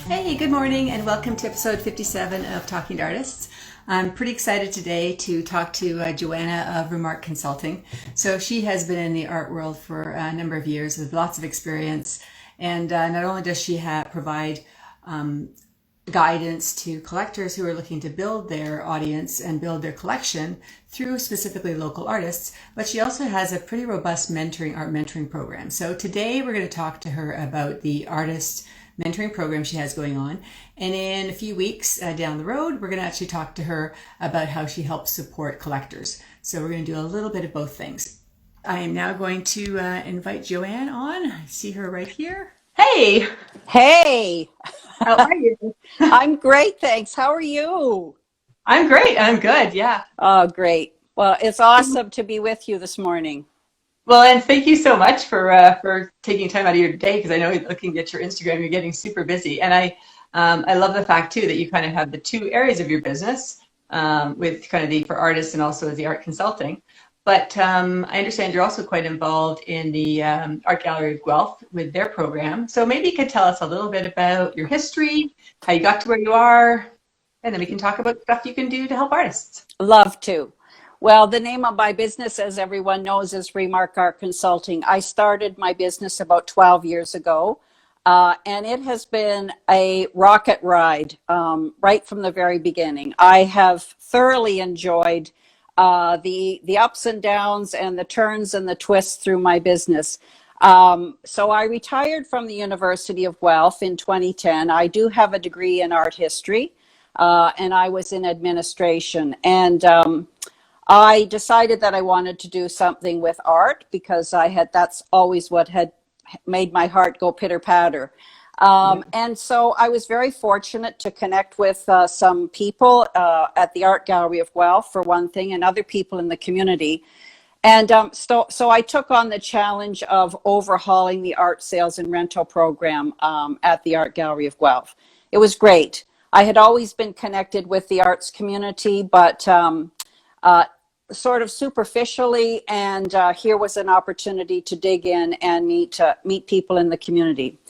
Hey, good morning and welcome to episode 57 of Talking to Artists. I'm pretty excited today to talk to Joanna of Remarque Consulting. So she has been in the art world for a number of years with lots of experience, and not only does she provide guidance to collectors who are looking to build their audience and build their collection through specifically local artists, but she also has a pretty robust art mentoring program. So today we're going to talk to her about the artist mentoring program she has going on. And in a few weeks down the road, we're going to actually talk to her about how she helps support collectors. So we're going to do a little bit of both things. I am now going to invite Joanne on. I see her right here. Hey! Hey, How are you? I'm great, thanks. How are you? I'm great. I'm good. Yeah. Oh, great. Well, it's awesome to be with you this morning. Well, and thank you so much for taking time out of your day, because I know looking at your Instagram, you're getting super busy, and I love the fact too that you kind of have the two areas of your business with kind of the for artists and also the art consulting. But I understand you're also quite involved in the Art Gallery of Guelph with their program. So maybe you could tell us a little bit about your history, how you got to where you are, and then we can talk about stuff you can do to help artists. Love to. Well, the name of my business, as everyone knows, is Remarque Art Consulting. I started my business about 12 years ago, and it has been a rocket ride right from the very beginning. I have thoroughly enjoyed the ups and downs and the turns and the twists through my business. So I retired from the University of Guelph in 2010. I do have a degree in art history, and I was in administration. And I decided that I wanted to do something with art because that's always what had made my heart go pitter patter. And so I was very fortunate to connect with some people at the Art Gallery of Guelph, for one thing, and other people in the community. And so I took on the challenge of overhauling the art sales and rental program at the Art Gallery of Guelph. It was great. I had always been connected with the arts community, but sort of superficially, and here was an opportunity to dig in and meet people in the community.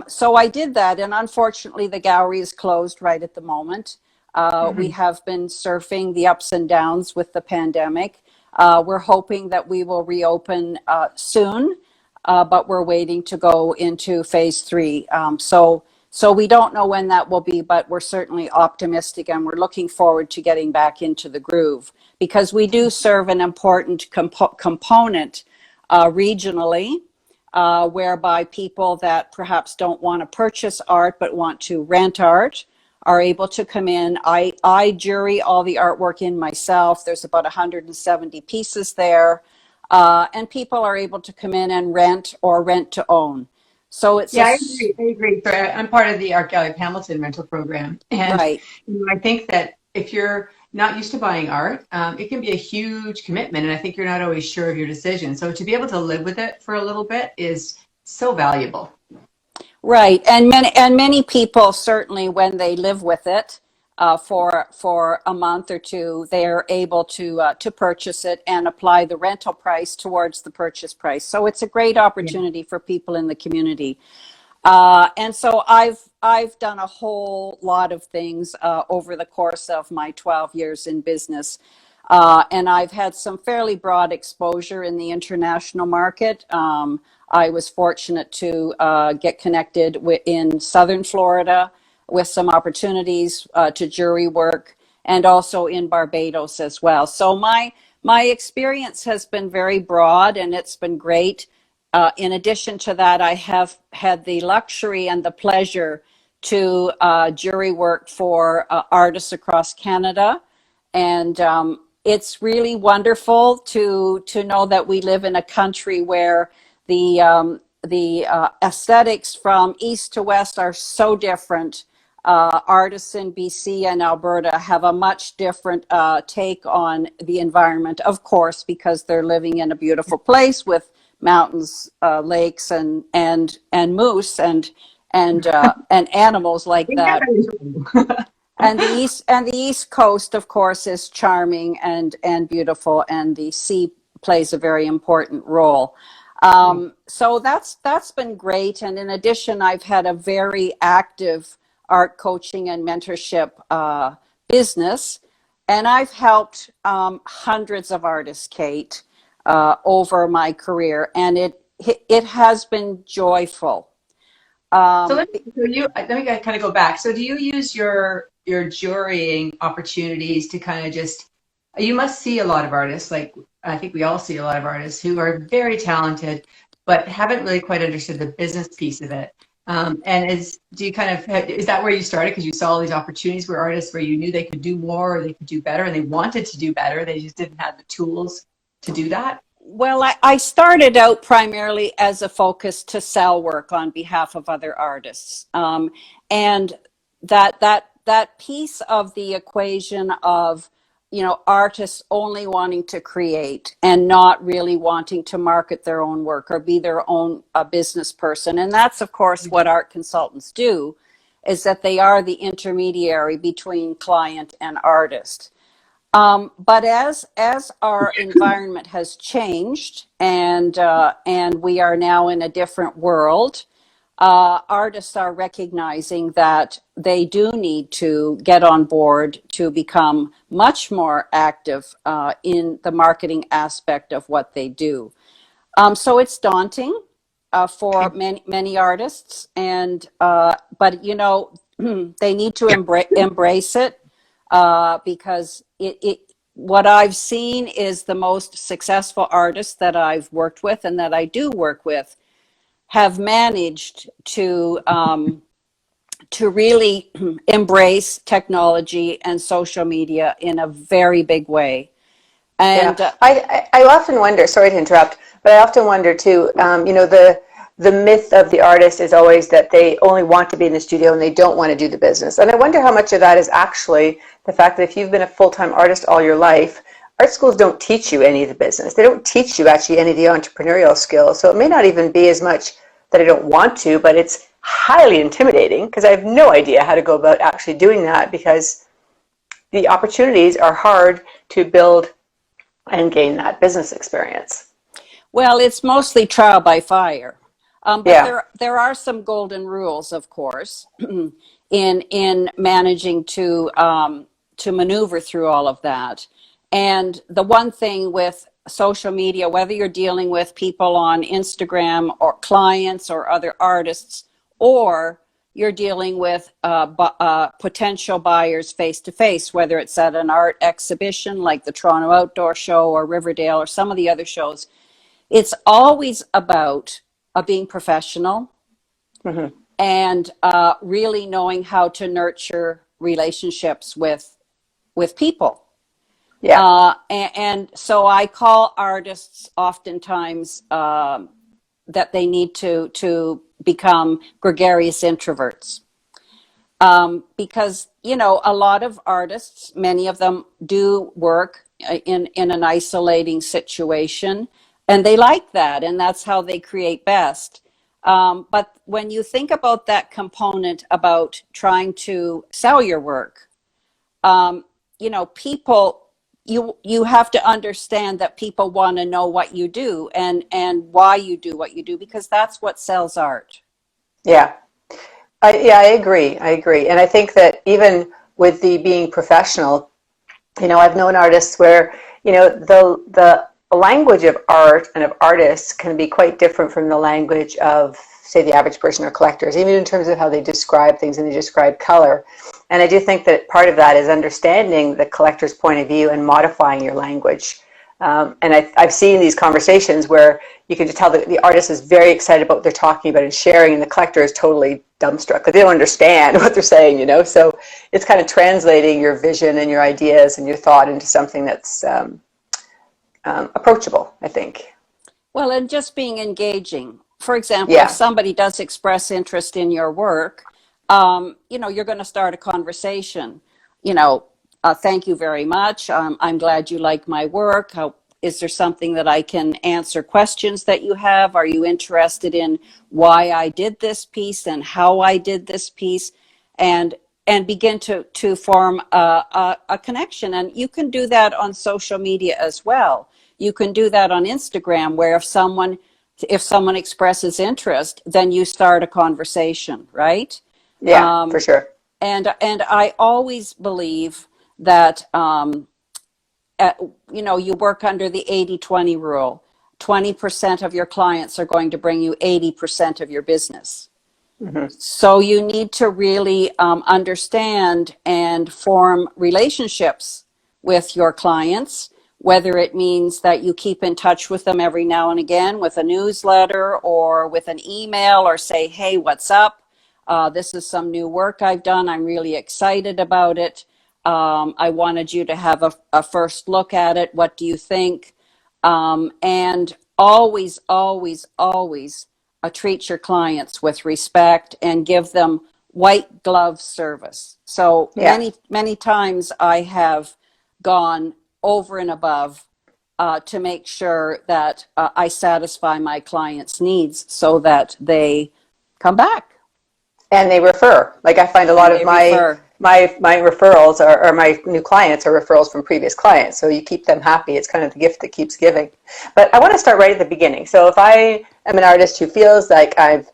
So I did that, and unfortunately the gallery is closed right at the moment. We have been surfing the ups and downs with the pandemic. We're hoping that we will reopen soon, but we're waiting to go into phase 3. So we don't know when that will be, but we're certainly optimistic, and we're looking forward to getting back into the groove, because we do serve an important component regionally, whereby people that perhaps don't want to purchase art but want to rent art are able to come in. I jury all the artwork in myself. There's about 170 pieces there, and people are able to come in and rent or rent to own. So it's Yeah, I agree. I agree. So I'm part of the Art Gallery of Hamilton rental program, and right. I think that if you're not used to buying art, it can be a huge commitment, and I think you're not always sure of your decision. So to be able to live with it for a little bit is so valuable. Right, and many people, certainly when they live with it for a month or two, they are able to purchase it and apply the rental price towards the purchase price. So it's a great Yeah. opportunity for people in the community. And so I've done a whole lot of things over the course of my 12 years in business. And I've had some fairly broad exposure in the international market. I was fortunate to get connected in Southern Florida with some opportunities to jury work, and also in Barbados as well. So my experience has been very broad, and it's been great. In addition to that, I have had the luxury and the pleasure to jury work for artists across Canada. And it's really wonderful to know that we live in a country where the aesthetics from east to west are so different. Artists in BC and Alberta have a much different take on the environment, of course, because they're living in a beautiful place with mountains, lakes, and moose and animals like that. And the East Coast, of course, is charming and beautiful, and the sea plays a very important role. So that's been great. And in addition, I've had a very active art coaching and mentorship business. And I've helped hundreds of artists, Kate, over my career. And it has been joyful. So let me kind of go back. So do you use your jurying opportunities to kind of just, you must see a lot of artists, like I think we all see a lot of artists who are very talented, but haven't really quite understood the business piece of it. And do you kind of, is that where you started? Because you saw all these opportunities where artists where you knew they could do more or they could do better and they wanted to do better. They just didn't have the tools to do that. Well, I started out primarily as a focus to sell work on behalf of other artists. And that piece of the equation of, artists only wanting to create and not really wanting to market their own work or be their own business person. And that's, of course, what art consultants do, is that they are the intermediary between client and artist. But as our environment has changed and we are now in a different world, artists are recognizing that they do need to get on board to become much more active in the marketing aspect of what they do. So it's daunting for many artists, and but they need to embrace it. Because what I've seen is the most successful artists that I've worked with and that I do work with have managed to really embrace technology and social media in a very big way. And I often wonder, sorry to interrupt, but I often wonder too, the myth of the artist is always that they only want to be in the studio and they don't want to do the business. And I wonder how much of that is actually the fact that if you've been a full-time artist all your life, art schools don't teach you any of the business. They don't teach you actually any of the entrepreneurial skills. So it may not even be as much that I don't want to, but it's highly intimidating because I have no idea how to go about actually doing that because the opportunities are hard to build and gain that business experience. Well, it's mostly trial by fire. But there are some golden rules, of course, in managing to maneuver through all of that. And the one thing with social media, whether you're dealing with people on Instagram or clients or other artists, or you're dealing with potential buyers face to face, whether it's at an art exhibition like the Toronto Outdoor Show or Riverdale or some of the other shows, it's always about being professional and really knowing how to nurture relationships with people. Yeah. And so I call artists oftentimes that they need to become gregarious introverts. Because, a lot of artists, many of them do work in an isolating situation. And they like that, and that's how they create best. But when you think about that component about trying to sell your work, people, you have to understand that people want to know what you do and why you do what you do, because that's what sells art. Yeah. I agree. And I think that even with the being professional, I've known artists where, the language of art and of artists can be quite different from the language of, say, the average person or collectors, even in terms of how they describe things and they describe color. And I do think that part of that is understanding the collector's point of view and modifying your language. And I've seen these conversations where you can just tell that the artist is very excited about what they're talking about and sharing, and the collector is totally dumbstruck because they don't understand what they're saying, So it's kind of translating your vision and your ideas and your thought into something that's approachable, I think. Well, and just being engaging. For example, if somebody does express interest in your work, you're going to start a conversation. Thank you very much. I'm glad you like my work. Is there something that I can answer questions that you have? Are you interested in why I did this piece and how I did this piece? And begin to form a connection. And you can do that on social media as well. You can do that on Instagram, where if someone if someone expresses interest, then you start a conversation, right? Yeah, for sure. And I always believe that you work under the 80-20 rule. 20% of your clients are going to bring you 80% of your business. Mm-hmm. So you need to really understand and form relationships with your clients, whether it means that you keep in touch with them every now and again with a newsletter or with an email, or say, hey, what's up? This is some new work I've done. I'm really excited about it. I wanted you to have a first look at it. What do you think? And always, always, always treat your clients with respect and give them white glove service. So Yeah. many times I have gone over and above to make sure that I satisfy my clients' needs so that they come back. And they refer. Like, I find a lot of my referrals or my new clients are referrals from previous clients. So you keep them happy. It's kind of the gift that keeps giving. But I want to start right at the beginning. So if I am an artist who feels like I've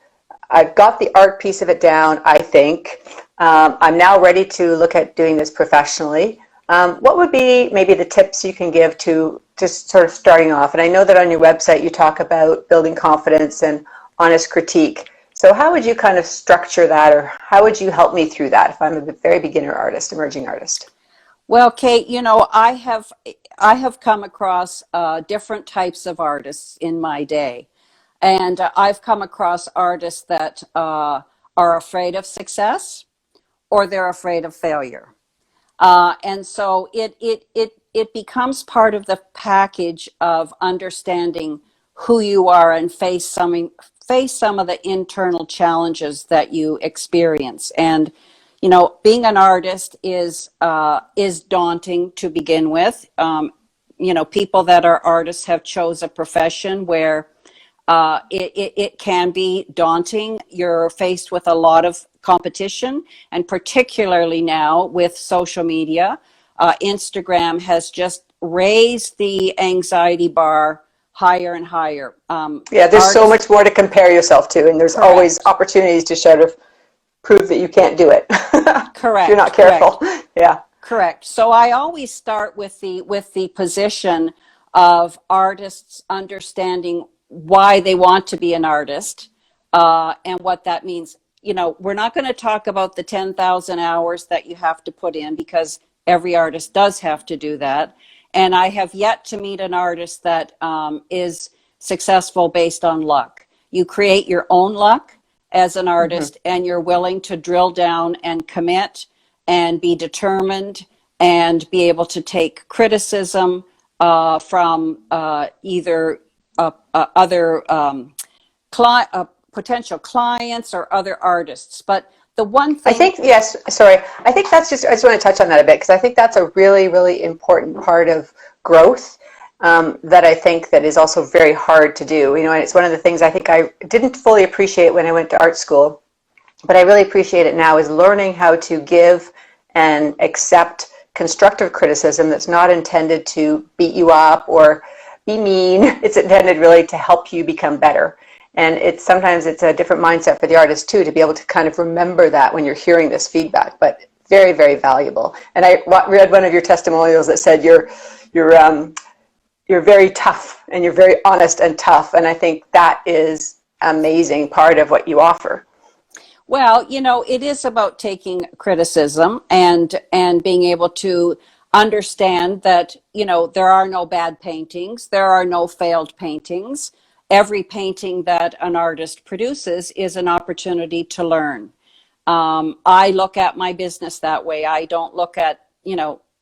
got the art piece of it down, I think, I'm now ready to look at doing this professionally. What would be maybe the tips you can give to just sort of starting off? And I know that on your website you talk about building confidence and honest critique. So how would you kind of structure that, or how would you help me through that if I'm a very beginner artist, emerging artist? Well, Kate, I have come across different types of artists in my day. And I've come across artists that are afraid of success, or they're afraid of failure. And so it becomes part of the package of understanding who you are and face some of the internal challenges that you experience. And being an artist is daunting to begin with. People that are artists have chose a profession where it can be daunting. You're faced with a lot of competition, and particularly now with social media. Instagram has just raised the anxiety bar higher and higher. Yeah, there's so much more to compare yourself to, and there's always opportunities to sort of prove that you can't do it. Correct. If you're not careful. Yeah. Correct. So I always start with the position of artists understanding why they want to be an artist, and what that means. We're not going to talk about the 10,000 hours that you have to put in, because every artist does have to do that. And I have yet to meet an artist that is successful based on luck. You create your own luck as an artist, and you're willing to drill down and commit and be determined and be able to take criticism from either other potential clients or other artists. But the one thing I think that's just, I just want to touch on that a bit, because I think that's a really, really important part of growth that I think that is also very hard to do. And it's one of the things I think I didn't fully appreciate when I went to art school, but I really appreciate it now, is learning how to give and accept constructive criticism that's not intended to beat you up or be mean. It's intended really to help you become better. And sometimes it's a different mindset for the artist too, to be able to kind of remember that when you're hearing this feedback, but very, very valuable. And I read one of your testimonials that said you're very tough, and you're very honest and tough. And I think that is amazing part of what you offer. Well, it is about taking criticism and being able to understand that, there are no bad paintings. There are no failed paintings. Every painting that an artist produces is an opportunity to learn. I look at my business that way. I don't look at,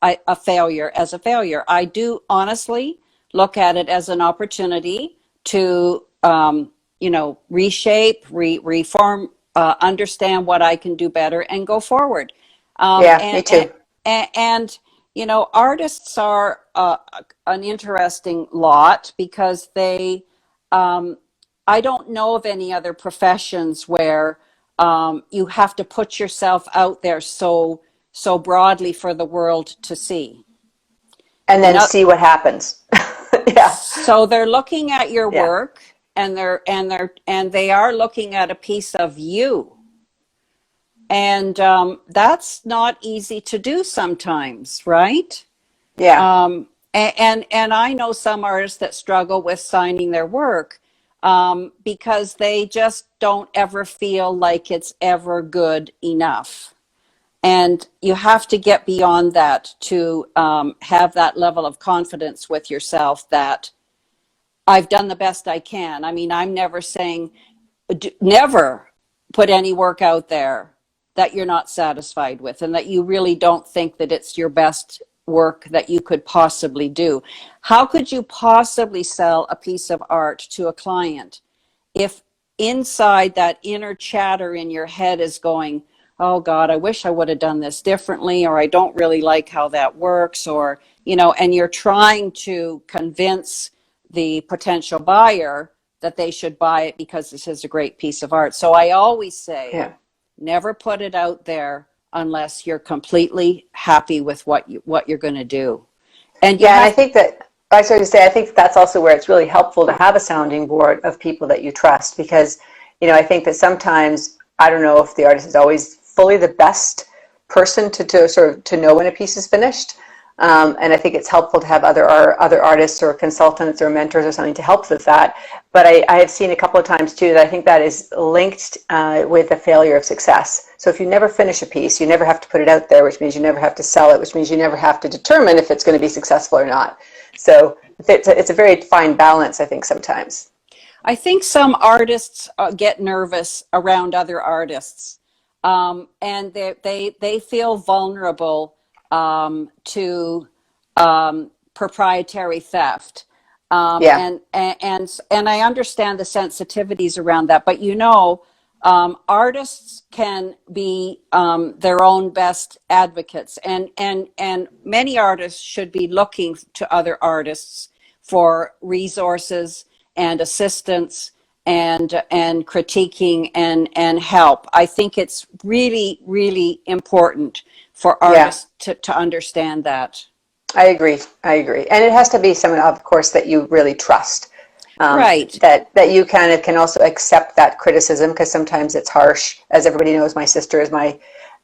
a failure as a failure. I do honestly look at it as an opportunity to, reshape, reform, understand what I can do better, and go forward. Me too. And artists are an interesting lot, because they, I don't know of any other professions where you have to put yourself out there so broadly for the world to see. And then see what happens. Yeah. So they're looking at your work, and they are looking at a piece of you. And that's not easy to do sometimes, right? Yeah. And I know some artists that struggle with signing their work because they just don't ever feel like it's ever good enough. And you have to get beyond that to have that level of confidence with yourself that I've done the best I can. I mean, I'm never saying, never put any work out there that you're not satisfied with and that you really don't think that it's your best work that you could possibly do. How could you possibly sell a piece of art to a client if inside that inner chatter in your head is going, oh God, I wish I would have done this differently, or I don't really like how that works, or, and you're trying to convince the potential buyer that they should buy it because this is a great piece of art. So I always say, Yeah. never put it out there unless you're completely happy with what you're going to do. And and I think that, I started to say, I think that's also where it's really helpful to have a sounding board of people that you trust, because, I think that sometimes, I don't know if the artist is always fully the best person to sort of to know when a piece is finished. And I think it's helpful to have other artists or consultants or mentors or something to help with that. But I have seen a couple of times too that I think that is linked with a failure of success. So if you never finish a piece, you never have to put it out there, which means you never have to sell it, which means you never have to determine if it's going to be successful or not. So it's a very fine balance, I think, sometimes. I think some artists get nervous around other artists, and they feel vulnerable to proprietary theft. Yeah. And I understand the sensitivities around that, but artists can be their own best advocates, and many artists should be looking to other artists for resources and assistance and critiquing and help. I think it's really, really important for artists to understand that. I agree. And it has to be someone, of course, that you really trust. Right. That you kind of can also accept that criticism, because sometimes it's harsh. As everybody knows, my sister is my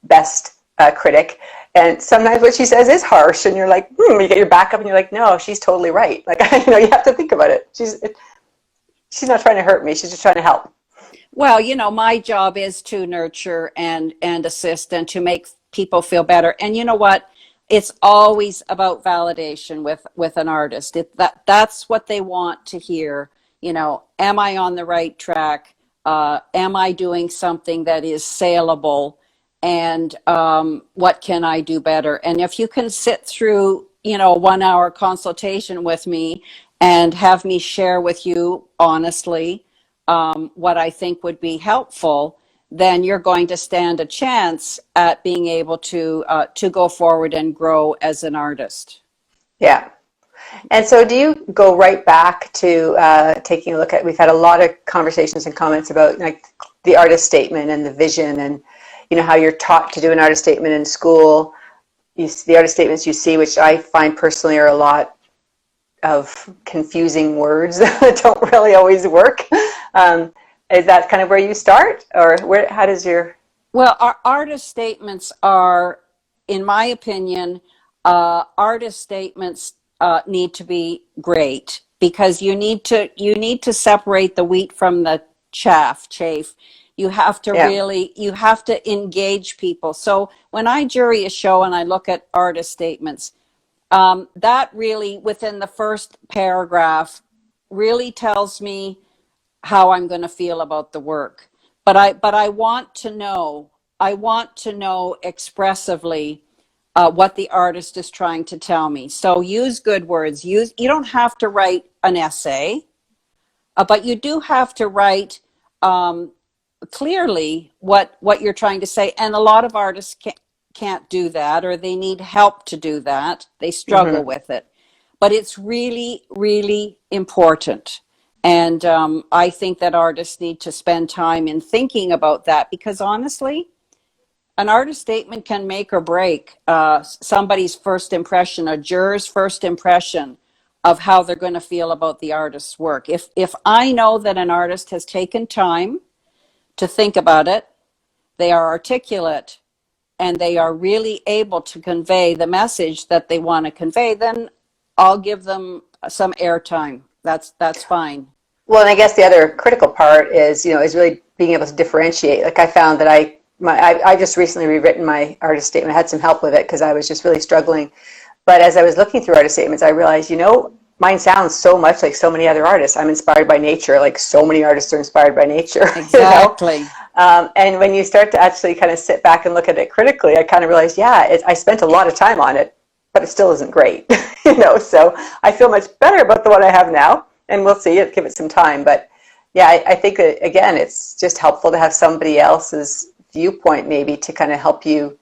best critic. And sometimes what she says is harsh, and you're like, you get your back up and you're like, no, she's totally right. Like, you have to think about it. She's not trying to hurt me. She's just trying to help. Well, my job is to nurture and assist and to make people feel better. And you know what? It's always about validation with an artist. That's what they want to hear. Am I on the right track? Am I doing something that is saleable? And what can I do better? And if you can sit through, a 1 hour consultation with me and have me share with you honestly what I think would be helpful, then you're going to stand a chance at being able to go forward and grow as an artist. Yeah. And so do you go right back to taking a look at, we've had a lot of conversations and comments about like the artist statement and the vision, and how you're taught to do an artist statement in school. The artist statements you see, which I find personally are a lot of confusing words that don't really always work. Is that kind of where you start, or how does your... Well, our artist statements are, in my opinion, artist statements need to be great, because you need to separate the wheat from the chaff. You have to you have to engage people. So when I jury a show and I look at artist statements, that really, within the first paragraph, really tells me how I'm going to feel about the work. But I want to know expressively what the artist is trying to tell me. So use good words. You don't have to write an essay, but you do have to write clearly what you're trying to say. And a lot of artists can't do that, or they need help to do that. They struggle with it. But it's really, really important. And I think that artists need to spend time in thinking about that, because honestly, an artist statement can make or break somebody's first impression, a juror's first impression of how they're going to feel about the artist's work. If I know that an artist has taken time to think about it, they are articulate, and they are really able to convey the message that they want to convey, then I'll give them some airtime. That's fine. Well, and I guess the other critical part is, is really being able to differentiate. Like I found that I just recently rewritten my artist statement. I had some help with it because I was just really struggling. But as I was looking through artist statements, I realized, mine sounds so much like so many other artists. I'm inspired by nature, like so many artists are inspired by nature. Exactly. And when you start to actually kind of sit back and look at it critically, I kind of realized, I spent a lot of time on it, but it still isn't great. So I feel much better about the one I have now, and we'll see it, give it some time. But yeah, I think that, again, it's just helpful to have somebody else's viewpoint maybe to kind of help you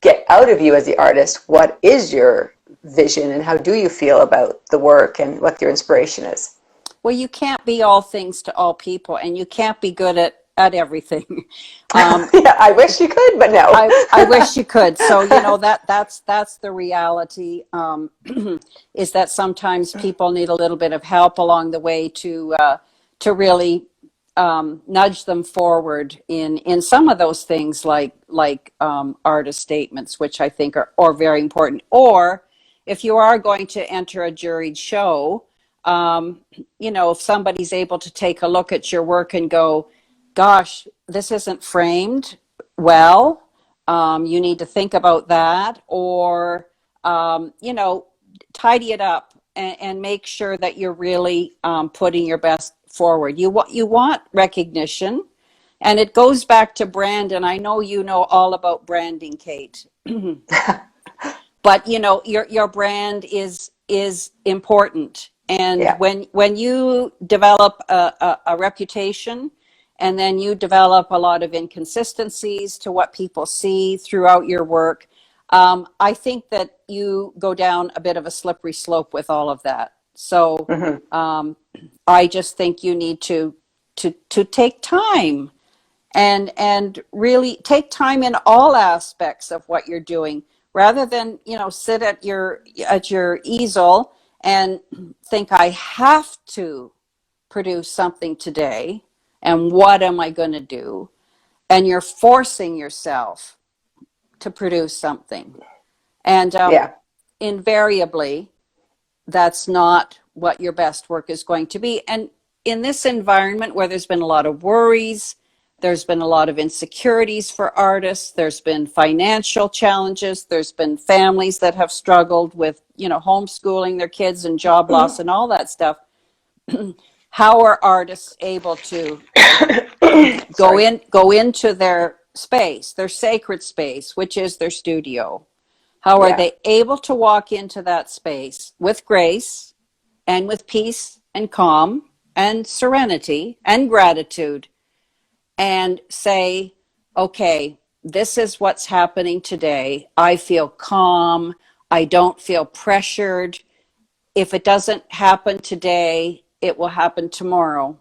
get out of you as the artist. What is your vision, and how do you feel about the work, and what your inspiration is? Well, you can't be all things to all people, and you can't be good at everything. Yeah, I wish you could, but no. I wish you could. So that's the reality. Is that sometimes people need a little bit of help along the way to really nudge them forward in some of those things, like artist statements, which I think are very important. Or if you are going to enter a juried show, if somebody's able to take a look at your work and go, gosh, this isn't framed well, you need to think about that, or tidy it up and make sure that you're really putting your best forward. You want recognition, and it goes back to brand. And I know you know all about branding, Kate. But your brand is important, and Yeah. when you develop a reputation, and then you develop a lot of inconsistencies to what people see throughout your work, I think that you go down a bit of a slippery slope with all of that. So I just think you need to take time and really take time in all aspects of what you're doing, rather than sit at your easel and think, I have to produce something today, and what am I going to do? And you're forcing yourself to produce something, and invariably that's not what your best work is going to be. And in this environment where there's been a lot of worries, there's been a lot of insecurities for artists, there's been financial challenges, there's been families that have struggled with homeschooling their kids and job loss and all that stuff. How are artists able to go into their space, their sacred space, which is their studio? How are they able to walk into that space with grace and with peace and calm and serenity and gratitude, and say, okay, this is what's happening today. I feel calm. I don't feel pressured. If it doesn't happen today, it will happen tomorrow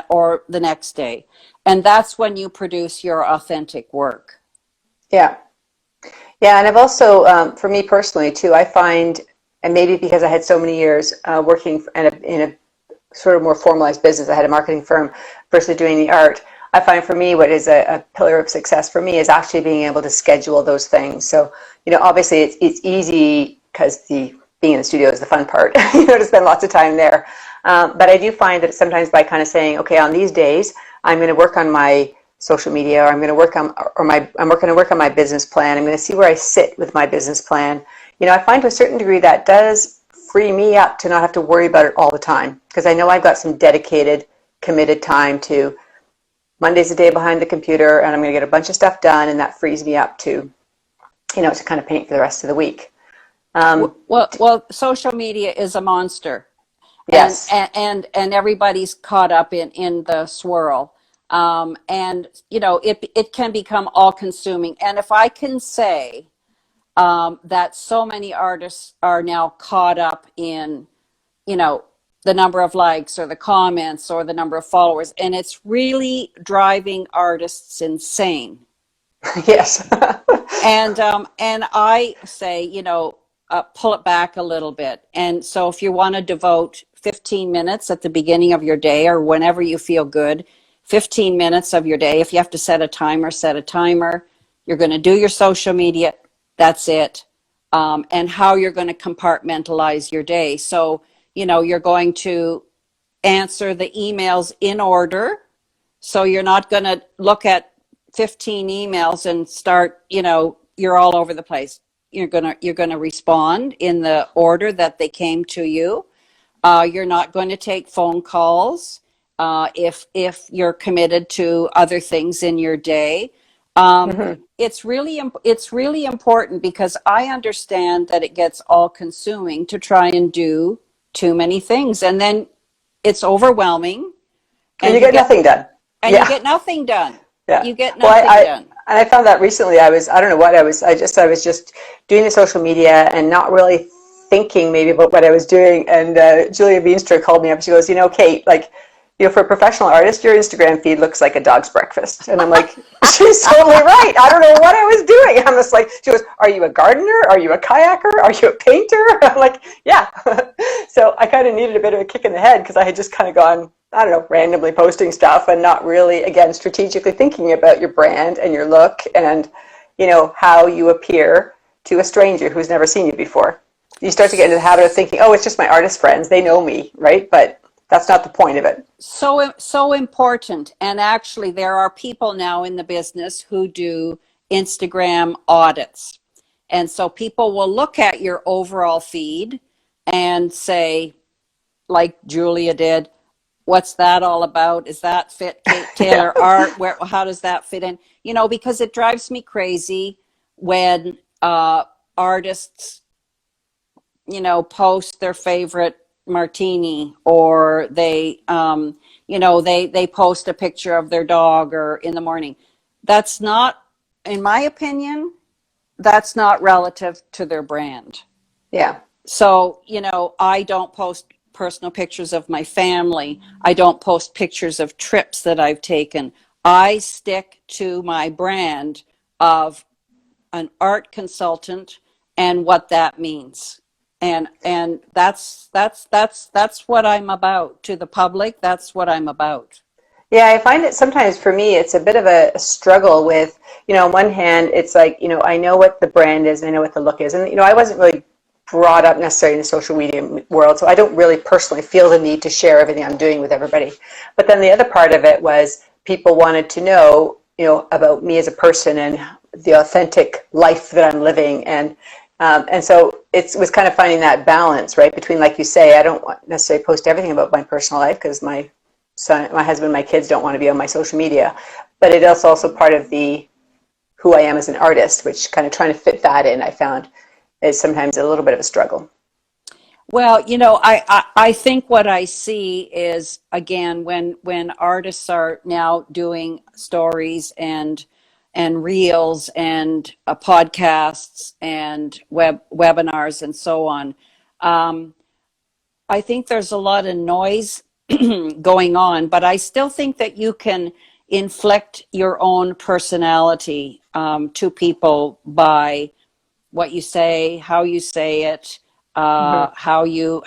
or the next day. And that's when you produce your authentic work. Yeah. Yeah, and I've also, for me personally too, I find, and maybe because I had so many years working in a sort of more formalized business, I had a marketing firm versus doing the art, I find for me what is a pillar of success for me is actually being able to schedule those things. So, obviously it's easy because being in the studio is the fun part, to spend lots of time there. But I do find that sometimes by kind of saying, okay, on these days, I'm going to work on my social media, or I'm going to work on, I'm going to work on my business plan. I'm going to see where I sit with my business plan. I find to a certain degree that does free me up to not have to worry about it all the time, because I know I've got some dedicated, committed time to Monday's a day behind the computer, and I'm going to get a bunch of stuff done, and that frees me up to, to kind of paint for the rest of the week. Well, social media is a monster. Yes. And everybody's caught up in the swirl. And, it can become all consuming. And if I can say that so many artists are now caught up in, the number of likes or the comments or the number of followers, and it's really driving artists insane. Yes. And I say, pull it back a little bit. And so if you want to devote 15 minutes at the beginning of your day or whenever you feel good, 15 minutes of your day, if you have to set a timer, set a timer. You're going to do your social media. That's it. And how you're going to compartmentalize your day. So, you're going to answer the emails in order. So you're not going to look at 15 emails and start, you're all over the place. You're going to respond in the order that they came to you. You're not going to take phone calls if you're committed to other things in your day. It's really important because I understand that it gets all consuming to try and do too many things, and then it's overwhelming, and you get nothing done. And you get nothing done. Yeah. You get nothing done. And I found that recently. I don't know what I was just doing the social media and not really thinking maybe about what I was doing. And Julia Veenstra called me up. She goes, Kate, for a professional artist, your Instagram feed looks like a dog's breakfast. And I'm like, she's totally right. I don't know what I was doing. I'm just like, she goes, are you a gardener? Are you a kayaker? Are you a painter? I'm like, yeah. So I kind of needed a bit of a kick in the head because I had just kind of gone, I don't know, randomly posting stuff and not really, again, strategically thinking about your brand and your look and, how you appear to a stranger who's never seen you before. You start to get into the habit of thinking, oh, it's just my artist friends. They know me, right? But that's not the point of it. So important. And actually, there are people now in the business who do Instagram audits. And so people will look at your overall feed and say, like Julia did, what's that all about? Is that fit Kate Taylor art? How does that fit in? Because it drives me crazy when artists, post their favorite martini, or they they post a picture of their dog or in the morning. That's not, in my opinion, that's not relative to their brand. Yeah. So I don't post personal pictures of my family. I don't post pictures of trips that I've taken. I stick to my brand of an art consultant and what that means. And that's what I'm about to the public. That's what I'm about. Yeah, I find it sometimes for me, it's a bit of a struggle with, on one hand, it's like, I know what the brand is, and I know what the look is. And, I wasn't really brought up necessarily in the social media world, so I don't really personally feel the need to share everything I'm doing with everybody. But then the other part of it was people wanted to know, about me as a person and the authentic life that I'm living. And so it was kind of finding that balance, right, between, like you say, I don't necessarily post everything about my personal life because my son, my husband, my kids don't want to be on my social media, but it is also part of who I am as an artist, which kind of trying to fit that in, I found, is sometimes a little bit of a struggle. Well, I think what I see is, again, when artists are now doing stories and reels and podcasts and webinars and so on, I think there's a lot of noise going on, but I still think that you can inflict your own personality to people by what you say, how you say it, how you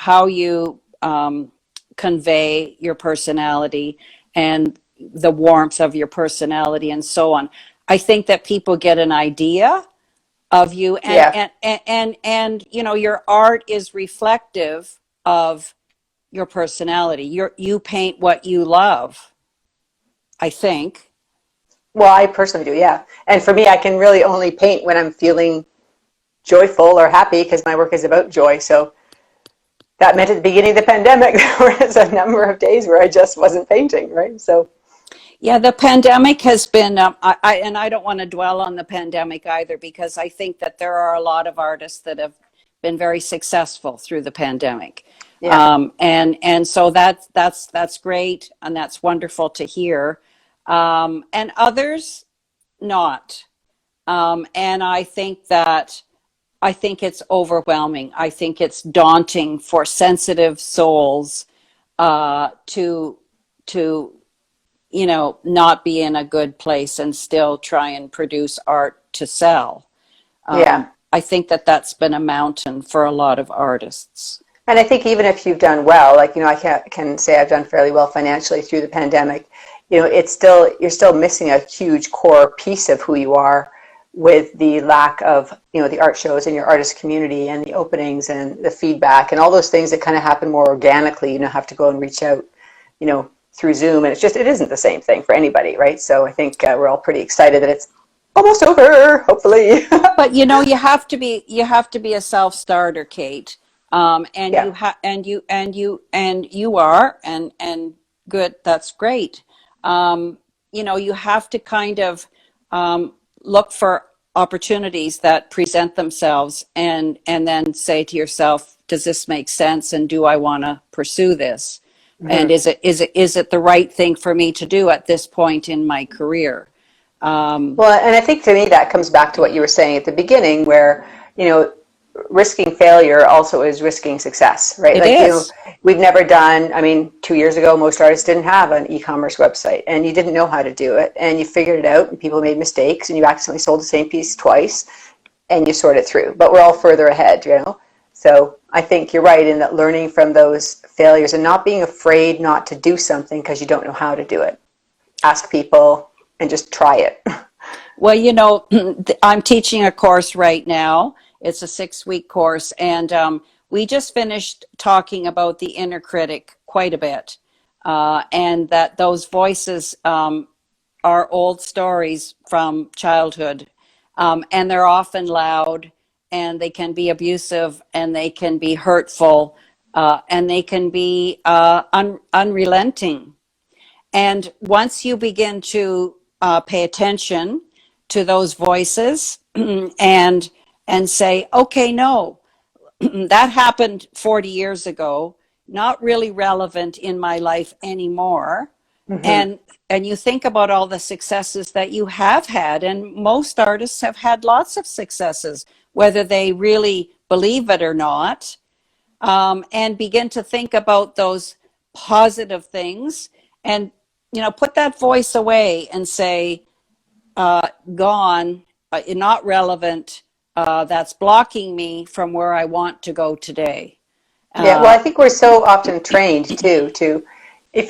convey your personality and the warmth of your personality and so on. I think that people get an idea of you, and your art is reflective of your personality. You paint what you love, I think. Well, I personally do, yeah. And for me, I can really only paint when I'm feeling joyful or happy because my work is about joy. So that meant at the beginning of the pandemic, there was a number of days where I just wasn't painting, right? So. Yeah, the pandemic has been, I don't want to dwell on the pandemic either, because I think that there are a lot of artists that have been very successful through the pandemic. Yeah. And so that's great, and that's wonderful to hear. And others not. And I think it's overwhelming. I think it's daunting for sensitive souls to not be in a good place and still try and produce art to sell. Yeah. I think that that's been a mountain for a lot of artists. And I think even if you've done well, like, I can say I've done fairly well financially through the pandemic, you're still missing a huge core piece of who you are with the lack of, the art shows in your artist community and the openings and the feedback and all those things that kind of happen more organically. You don't have to go and reach out, through Zoom. And it isn't the same thing for anybody, right? So I think we're all pretty excited that it's almost over, hopefully. But you have to be a self-starter, Kate. And Yeah. you are, and good, that's great. You have to kind of look for opportunities that present themselves, and then say to yourself, does this make sense, and do I want to pursue this? And is it the right thing for me to do at this point in my career? Well, and I think to me that comes back to what you were saying at the beginning, where, risking failure also is risking success, right? It is. We've never done, 2 years ago, most artists didn't have an e-commerce website, and you didn't know how to do it, and you figured it out, and people made mistakes, and you accidentally sold the same piece twice, and you sort it through. But we're all further ahead, So I think you're right in that, learning from those failures and not being afraid not to do something because you don't know how to do it. Ask people and just try it. Well, I'm teaching a course right now. It's a 6-week course, and we just finished talking about the inner critic quite a bit, and that those voices are old stories from childhood, and they're often loud, and they can be abusive, and they can be hurtful, and they can be unrelenting. And once you begin to pay attention to those voices and say, okay, no, that happened 40 years ago, not really relevant in my life anymore. And you think about all the successes that you have had, and most artists have had lots of successes, whether they really believe it or not, and begin to think about those positive things, and put that voice away and say, gone, not relevant, that's blocking me from where I want to go today. Yeah, well, I think we're so often trained too to, if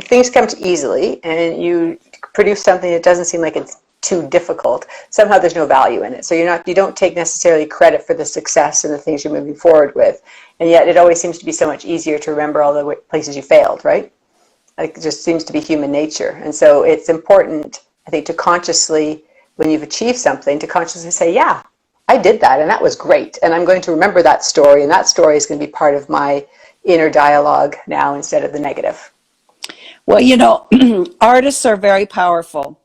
things come too easily and you produce something that doesn't seem like it's too difficult, somehow there's no value in it. So you don't take necessarily credit for the success and the things you're moving forward with, and yet it always seems to be so much easier to remember all the places you failed, right? Like, it just seems to be human nature. And so it's important, I think, to consciously, when you've achieved something, to consciously say, yeah, I did that, and that was great, and I'm going to remember that story, and that story is going to be part of my inner dialogue now instead of the negative. Well, artists are very powerful,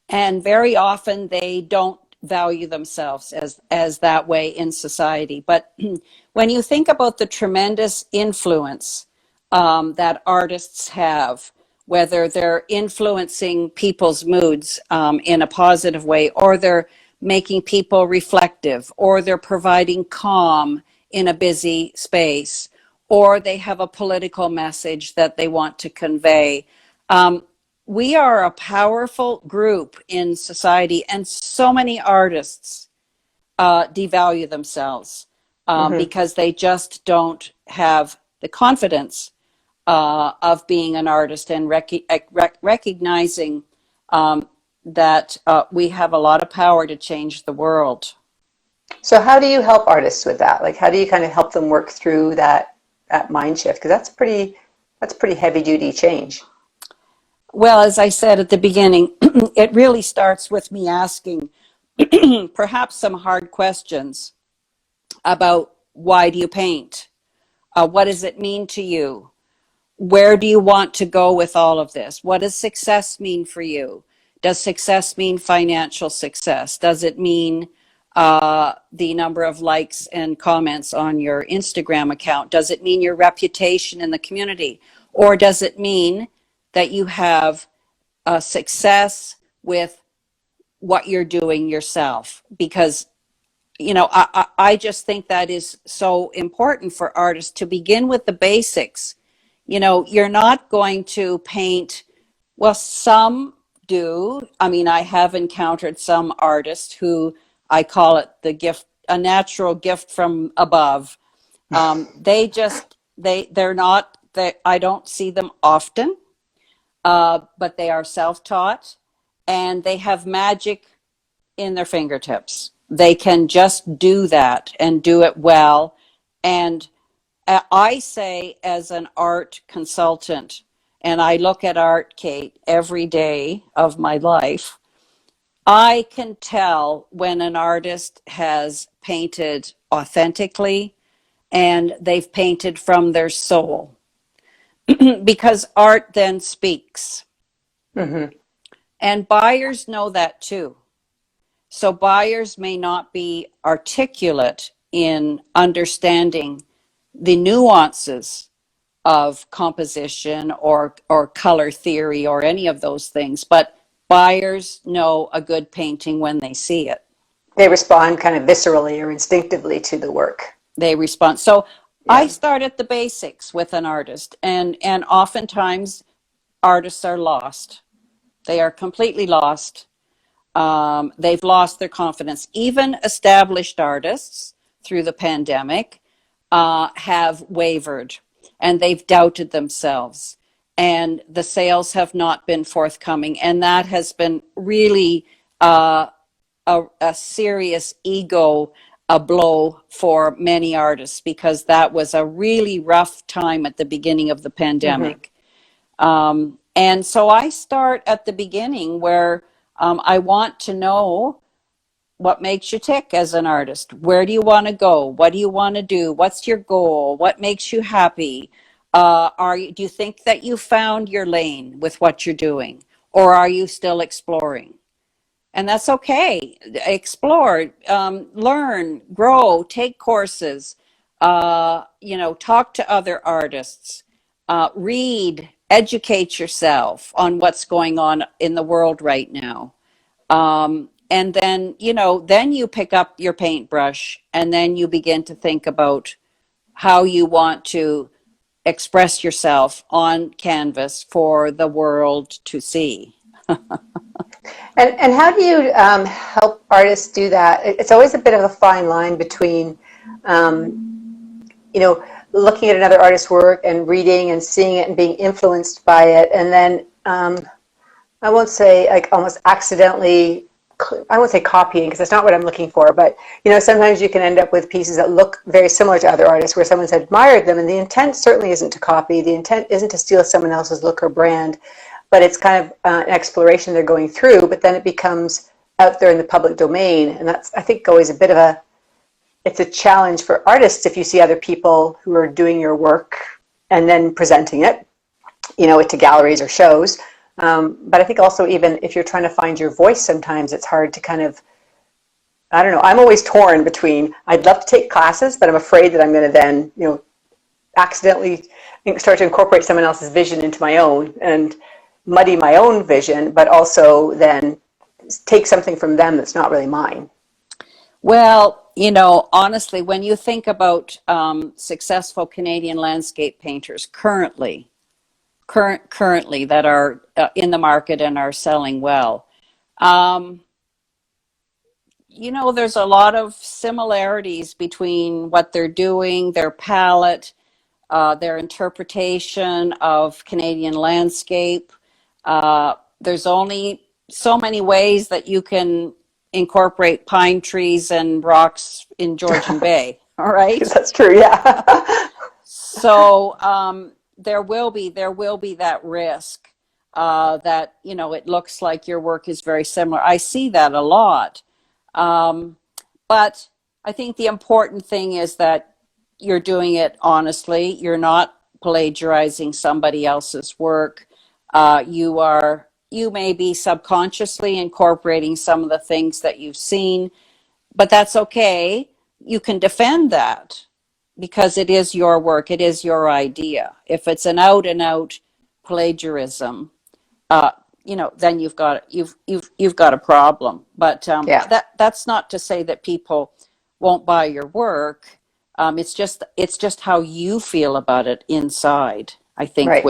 and very often they don't value themselves as that way in society. But when you think about the tremendous influence that artists have, whether they're influencing people's moods in a positive way, or they're making people reflective, or they're providing calm in a busy space, or they have a political message that they want to convey. We are a powerful group in society, and so many artists devalue themselves because they just don't have the confidence of being an artist, and recognizing that we have a lot of power to change the world. So how do you help artists with that? Like, how do you kind of help them work through that mind shift? Because that's pretty heavy duty change. Well, as I said at the beginning, it really starts with me asking perhaps some hard questions about, why do you paint? What does it mean to you? Where do you want to go with all of this? What does success mean for you? Does success mean financial success? Does it mean the number of likes and comments on your Instagram account? Does it mean your reputation in the community? Or does it mean that you have success with what you're doing yourself? Because, I just think that is so important for artists to begin with the basics. You're not going to paint, well, some do. I mean, I have encountered some artists who I call it the gift, a natural gift from above. They're not, I don't see them often, but they are self-taught and they have magic in their fingertips. They can just do that and do it well. And I say, as an art consultant, and I look at art, Kate, every day of my life, I can tell when an artist has painted authentically and they've painted from their soul, because art then speaks. Mm-hmm. And buyers know that too. So buyers may not be articulate in understanding the nuances of composition or color theory or any of those things, but buyers know a good painting when they see it. They respond kind of viscerally or instinctively to the work. They respond. So Yeah. I start at the basics with an artist, and oftentimes artists are lost. They are completely lost. They've lost their confidence. Even established artists through the pandemic have wavered, and they've doubted themselves, and the sales have not been forthcoming, and that has been really a serious ego a blow for many artists, because that was a really rough time at the beginning of the pandemic. And so I start at the beginning where I want to know what makes you tick as an artist. Where do you want to go? What do you want to do? What's your goal? What makes you happy? Do you think that you found your lane with what you're doing, or are you still exploring? And that's okay. Explore, learn, grow, take courses, talk to other artists, read, educate yourself on what's going on in the world right now. And then, then you pick up your paintbrush and then you begin to think about how you want to express yourself on canvas for the world to see. And how do you help artists do that? It's always a bit of a fine line between, looking at another artist's work and reading and seeing it and being influenced by it, and then I won't say like almost accidentally, I won't say copying because that's not what I'm looking for, but sometimes you can end up with pieces that look very similar to other artists where someone's admired them, and the intent certainly isn't to copy. The intent isn't to steal someone else's look or brand, but it's kind of an exploration they're going through, but then it becomes out there in the public domain, and that's, I think, always a bit of it's a challenge for artists if you see other people who are doing your work and then presenting it, to galleries or shows. But I think also even if you're trying to find your voice, sometimes it's hard to kind of, I don't know, I'm always torn between, I'd love to take classes, but I'm afraid that I'm going to then, accidentally start to incorporate someone else's vision into my own and muddy my own vision, but also then take something from them that's not really mine. Well, honestly, when you think about successful Canadian landscape painters currently that are in the market and are selling well, there's a lot of similarities between what they're doing, their palette, their interpretation of Canadian landscape. There's only so many ways that you can incorporate pine trees and rocks in Georgian Bay. All right. That's true. Yeah. So there will be that risk that, it looks like your work is very similar. I see that a lot. But I think the important thing is that you're doing it honestly. You're not plagiarizing somebody else's work. You may be subconsciously incorporating some of the things that you've seen, but that's okay. You can defend that because it is your work. It is your idea. If it's an out and out plagiarism, then you've got a problem. But that's not to say that people won't buy your work. It's just how you feel about it inside, I think, right.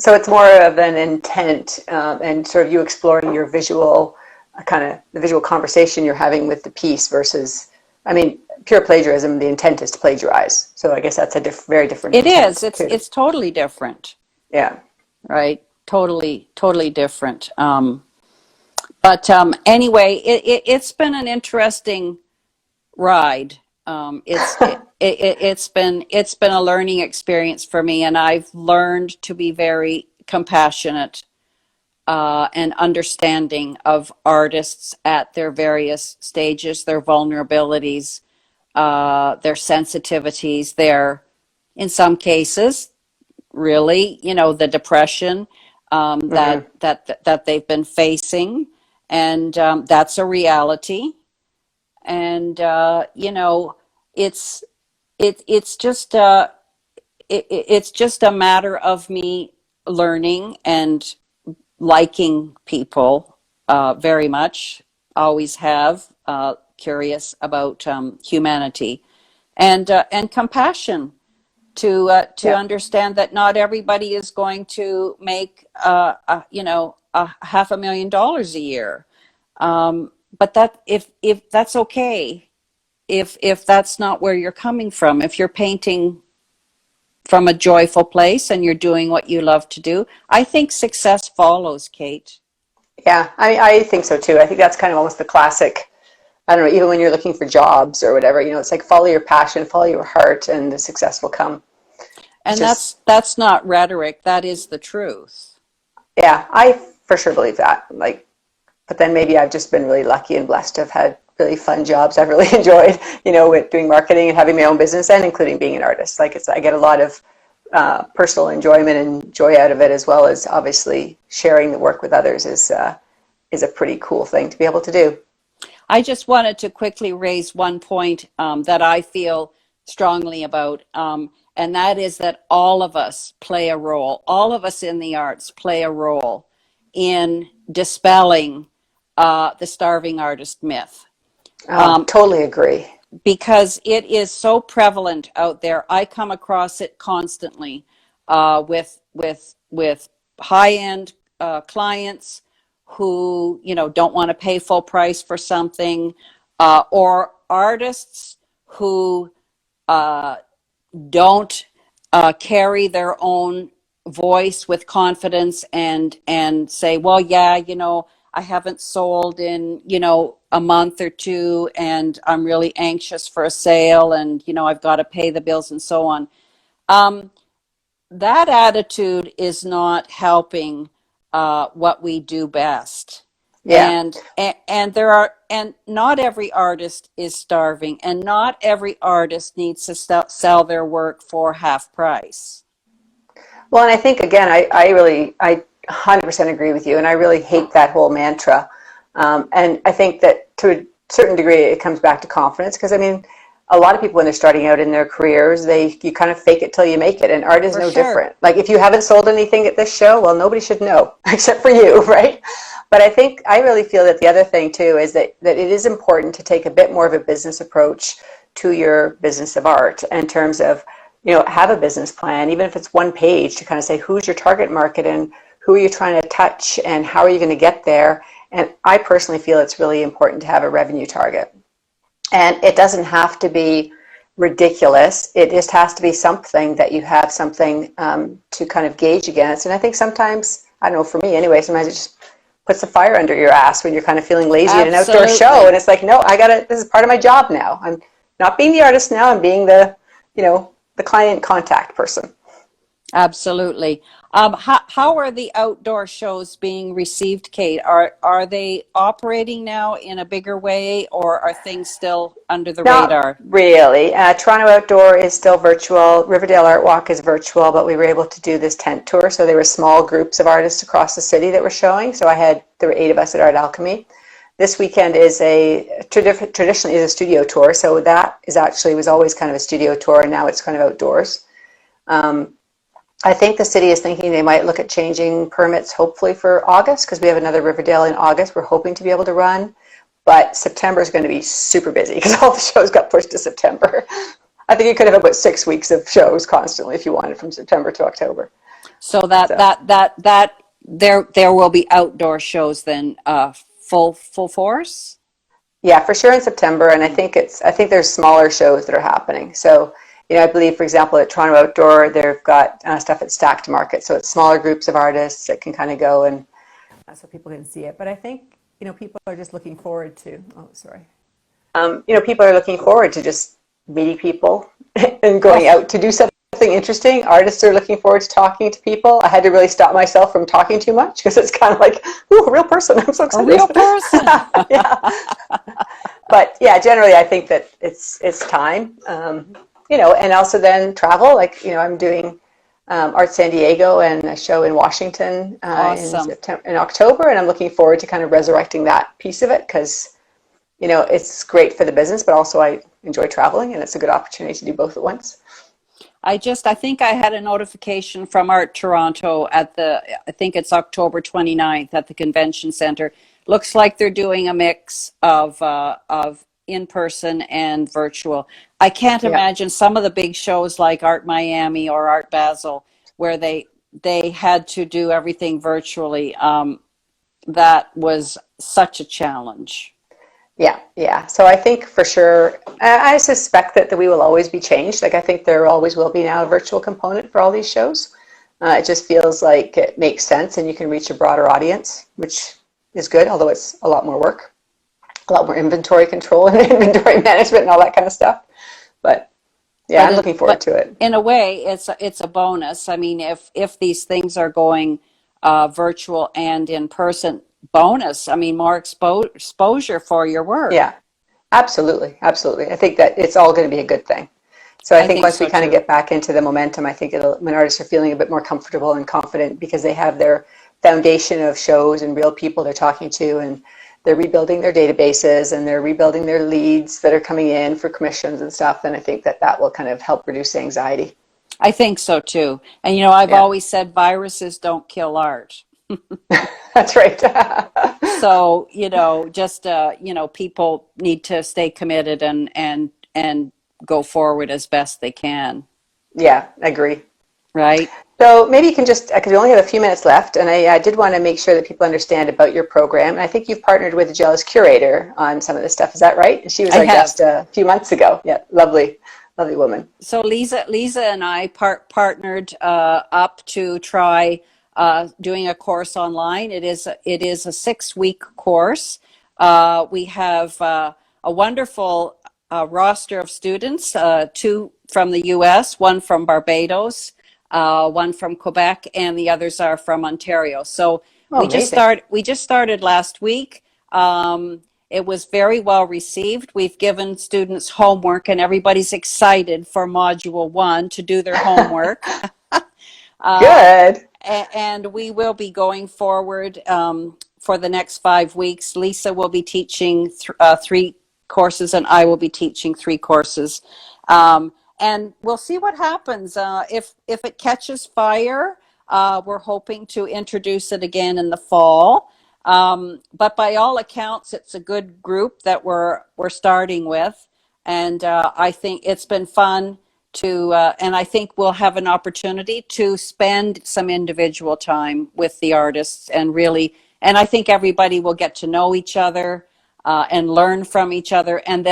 So it's more of an intent and sort of you exploring your visual a kind of the visual conversation you're having with the piece versus, I mean, pure plagiarism, the intent is to plagiarize. So I guess that's a very different It intent is. too. It's totally different. Yeah. Right. Totally different. But anyway, it's been an interesting ride. It's been a learning experience for me, and I've learned to be very compassionate and understanding of artists at their various stages, their vulnerabilities, their sensitivities, their, in some cases, really, the depression that they've been facing, and that's a reality. And it's it's just it's just a matter of me learning and liking people very much. Always have, curious about humanity and compassion to understand that not everybody is going to make a $500,000 a year, but that if that's okay, if that's not where you're coming from, if you're painting from a joyful place and you're doing what you love to do, I think success follows, Kate. Yeah, I think so too. I think that's kind of almost the classic, I don't know, even when you're looking for jobs or whatever, it's like follow your passion, follow your heart, and the success will come. And that's not rhetoric, that is the truth. Yeah, I for sure believe that. But then maybe I've just been really lucky and blessed to have had really fun jobs I've really enjoyed, with doing marketing and having my own business, and including being an artist. I get a lot of personal enjoyment and joy out of it, as well as obviously sharing the work with others is a pretty cool thing to be able to do. I just wanted to quickly raise one point that I feel strongly about, and that is that all of us play a role. All of us in the arts play a role in dispelling the starving artist myth. Totally agree. Because it is so prevalent out there. I come across it constantly with high-end clients who don't want to pay full price for something, or artists who don't carry their own voice with confidence and say, well, yeah, I haven't sold in, a month or two, and I'm really anxious for a sale, and, I've got to pay the bills and so on. That attitude is not helping what we do best. Yeah. And not every artist is starving, and not every artist needs to sell their work for half price. Well, and I think, again, I 100% agree with you, and I really hate that whole mantra. And I think that to a certain degree, it comes back to confidence, because, a lot of people, when they're starting out in their careers, you kind of fake it till you make it, and art is no different. Like, if you haven't sold anything at this show, well, nobody should know, except for you, right? But I really feel that the other thing, too, is that it is important to take a bit more of a business approach to your business of art, in terms of, have a business plan, even if it's one page, to kind of say, who's your target market and who are you trying to touch and how are you going to get there? And I personally feel it's really important to have a revenue target. And it doesn't have to be ridiculous. It just has to be something that you have something to kind of gauge against. And I think sometimes, I don't know, for me anyway, sometimes it just puts the fire under your ass when you're kind of feeling lazy at an outdoor show. And it's like, no, this is part of my job now. I'm not being the artist now. I'm being the client contact person. Absolutely. How are the outdoor shows being received, Kate? Are they operating now in a bigger way, or are things still under the radar? Not really. Toronto Outdoor is still virtual. Riverdale Art Walk is virtual, but we were able to do this tent tour. So there were small groups of artists across the city that were showing. So there were 8 of us at Art Alchemy. This weekend is traditionally is a studio tour. So that was always kind of a studio tour, and now it's kind of outdoors. I think the city is thinking they might look at changing permits, hopefully for August, because we have another Riverdale in August we're hoping to be able to run. But September is going to be super busy because all the shows got pushed to September. I think you could have about 6 weeks of shows constantly if you wanted, from September to October. So there will be outdoor shows then full force? Yeah, for sure in September, and I think there's smaller shows that are happening. So, I believe, for example, at Toronto Outdoor, they've got stuff at Stacked Market, so it's smaller groups of artists that can kind of go and so people can see it. But I think people are just looking forward to. Oh, sorry. People are looking forward to just meeting people and going out to do something interesting. Artists are looking forward to talking to people. I had to really stop myself from talking too much because it's kind of like, ooh, a real person. I'm so excited. A real person. Yeah. But yeah, generally I think that it's time, and also then travel. Like, I'm doing Art San Diego and a show in Washington Awesome. in October, and I'm looking forward to kind of resurrecting that piece of it because it's great for the business, but also I enjoy traveling, and it's a good opportunity to do both at once. I think I had a notification from Art Toronto I think it's October 29th at the Convention Center. Looks like they're doing a mix of in-person and virtual. I can't imagine some of the big shows like Art Miami or Art Basel where they had to do everything virtually. That was such a challenge. Yeah. So I think for sure, I suspect that we will always be changed. Like I think there always will be now a virtual component for all these shows. It just feels like it makes sense and you can reach a broader audience, which is good, although it's a lot more work, a lot more inventory control and inventory management and all that kind of stuff. But yeah, I'm looking forward to it. In a way, it's a bonus. I mean, if these things are going virtual and in person, bonus. I mean, more exposure for your work. Yeah, absolutely. I think that it's all going to be a good thing. So I think once we kind of get back into the momentum, I think when artists are feeling a bit more comfortable and confident because they have their foundation of shows and real people they're talking to, and they're rebuilding their databases and they're rebuilding their leads that are coming in for commissions and stuff, then I think that will kind of help reduce anxiety. I think so too. And I've always said viruses don't kill art. That's right. So, just people need to stay committed and go forward as best they can. Yeah, I agree. Right. So maybe you can just, because we only have a few minutes left, and I did want to make sure that people understand about your program. And I think you've partnered with the Jealous Curator on some of this stuff. Is that right? She was our guest a few months ago. Yeah, lovely woman. So Lisa and I partnered up to try doing a course online. It is a 6-week course. We have a wonderful roster of students, 2 from the U.S., 1 from Barbados, 1 from Quebec, and the others are from Ontario. So we just started last week. It was very well received. We've given students homework, and everybody's excited for Module 1 to do their homework. Good. And we will be going forward for the next 5 weeks. Lisa will be teaching 3 courses, and I will be teaching 3 courses. And we'll see what happens. If it catches fire, we're hoping to introduce it again in the fall. But by all accounts, it's a good group that we're starting with. And I think it's been fun and I think we'll have an opportunity to spend some individual time with the artists and I think everybody will get to know each other and learn from each other. And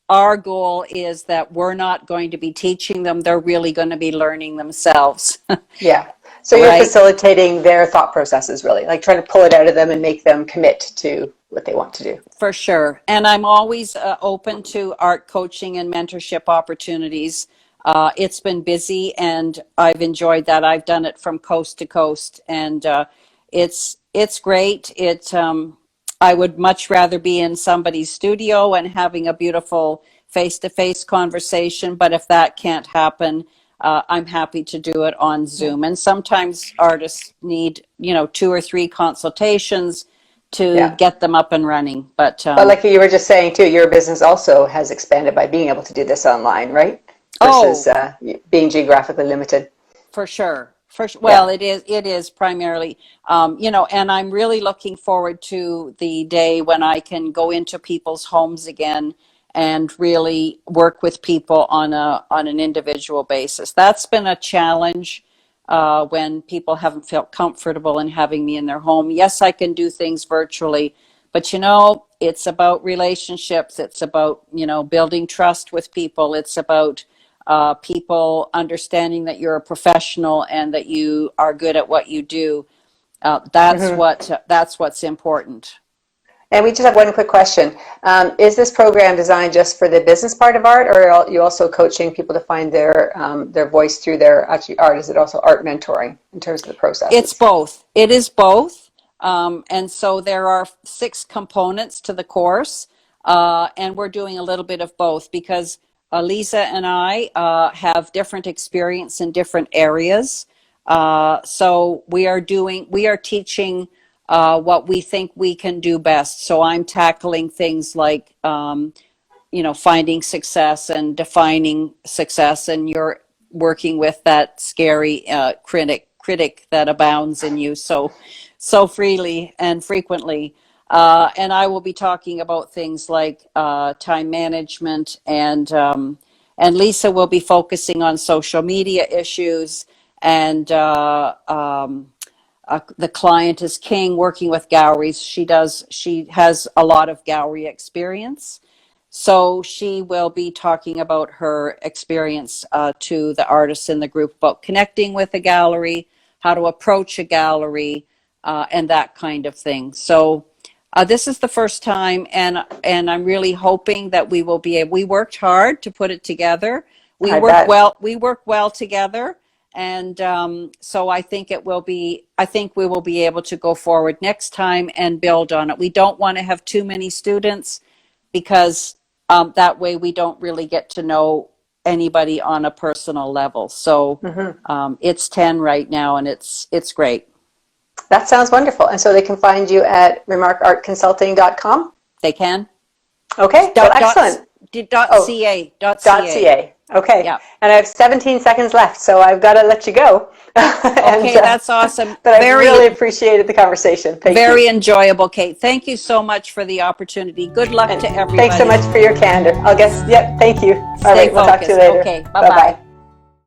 our goal is that we're not going to be teaching them. They're really going to be learning themselves. Yeah. So you're facilitating their thought processes, really, like trying to pull it out of them and make them commit to what they want to do. For sure. And I'm always open to art coaching and mentorship opportunities. It's been busy and I've enjoyed that. I've done it from coast to coast, and it's great. I would much rather be in somebody's studio and having a beautiful face-to-face conversation, but if that can't happen, I'm happy to do it on Zoom. And sometimes artists need, 2 or 3 consultations to get them up and running. But like you were just saying too, your business also has expanded by being able to do this online, right? Versus being geographically limited. For sure. Well, it is primarily, and I'm really looking forward to the day when I can go into people's homes again and really work with people on an individual basis. That's been a challenge when people haven't felt comfortable in having me in their home. Yes, I can do things virtually, But you know, it's about relationships. It's about, you know, building trust with people. It's about people understanding that you're a professional and that you are good at what you do. That's what's important. And we just have one quick question. Is this program designed just for the business part of art, or are you also coaching people to find their voice through their actually art? Is it also art mentoring in terms of the process? It's both. It is both. And so there are 6 components to the course, and we're doing a little bit of both because Lisa and I have different experience in different areas. So we are teaching what we think we can do best. So I'm tackling things like, you know, finding success and defining success, and you're working with that scary critic that abounds in you so freely and frequently. And I will be talking about things like time management, and Lisa will be focusing on social media issues, and the client is king, working with galleries. She has a lot of gallery experience. So she will be talking about her experience to the artists in the group about connecting with a gallery, how to approach a gallery, and that kind of thing. So this is the first time, and I'm really hoping that we will be able. We worked hard to put it together. We work well together, and so I think we will be able to go forward next time and build on it. We don't want to have too many students because that way we don't really get to know anybody on a personal level. So it's 10 right now, and it's great. That sounds wonderful. And so they can find you at remarqueartconsulting.com? They can. Okay, well, excellent. .ca. .ca. Okay. Yeah. And I have 17 seconds left, so I've got to let you go. Okay, that's awesome. But I really appreciated the conversation. Thank you. Very enjoyable, Kate. Thank you so much for the opportunity. Good luck to everybody. Thanks so much for your candor. I'll guess. Yep. Thank you. All right. We'll talk to you later. Okay. Bye-bye.